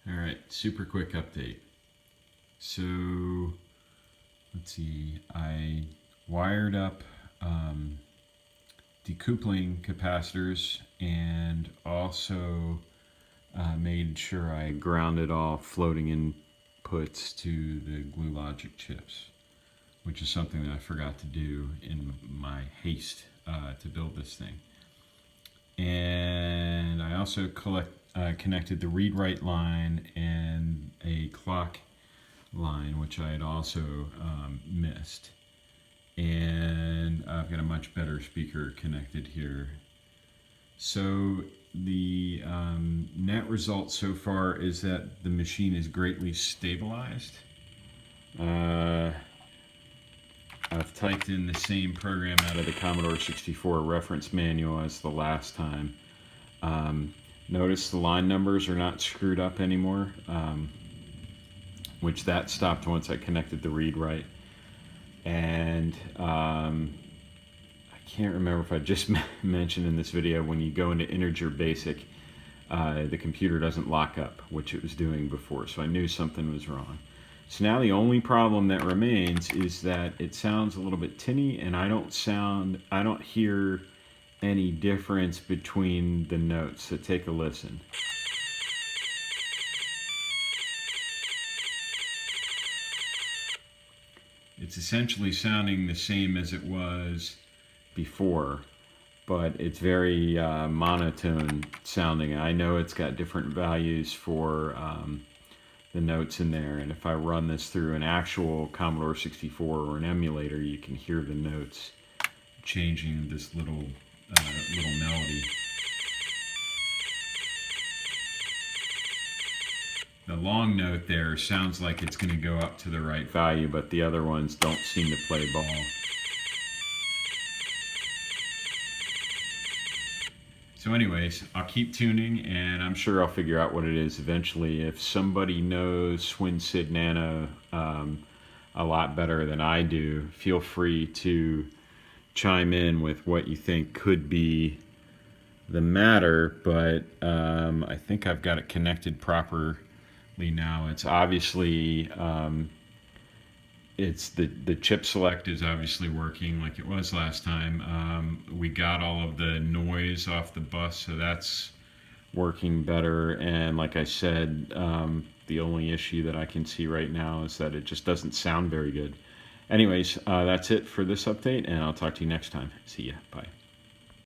Alright, super quick update. So, let's see, I wired up decoupling capacitors and also made sure I grounded all floating inputs to the glue logic chips, which is something that I forgot to do in my haste to build this thing. And I also connected the read-write line and a clock line, which I had also missed. And I've got a much better speaker connected here. So the net result so far is that the machine is greatly stabilized. I've typed in the same program out of the Commodore 64 reference manual as the last time. Notice the line numbers are not screwed up anymore, which that stopped once I connected the read-write. And I can't remember if I just mentioned in this video, when you go into integer basic, the computer doesn't lock up, which it was doing before, so I knew something was wrong. So now the only problem that remains is that it sounds a little bit tinny, and I don't hear any difference between the notes. So take a listen. It's essentially sounding the same as it was before, but it's very monotone sounding. I know it's got different values for the notes in there, and if I run this through an actual Commodore 64 or an emulator, you can hear the notes changing this little melody. The long note there sounds like it's going to go up to the right value, but the other ones don't seem to play ball. So anyways, I'll keep tuning, and I'm sure I'll figure out what it is eventually. If somebody knows SID Nano a lot better than I do, feel free to chime in with what you think could be the matter, but I think I've got it connected properly now. It's obviously it's the chip select is obviously working like it was last time. We got all of the noise off the bus, so that's working better. And like I said, the only issue that I can see right now is that it just doesn't sound very good. Anyways, that's it for this update, and I'll talk to you next time. See ya. Bye.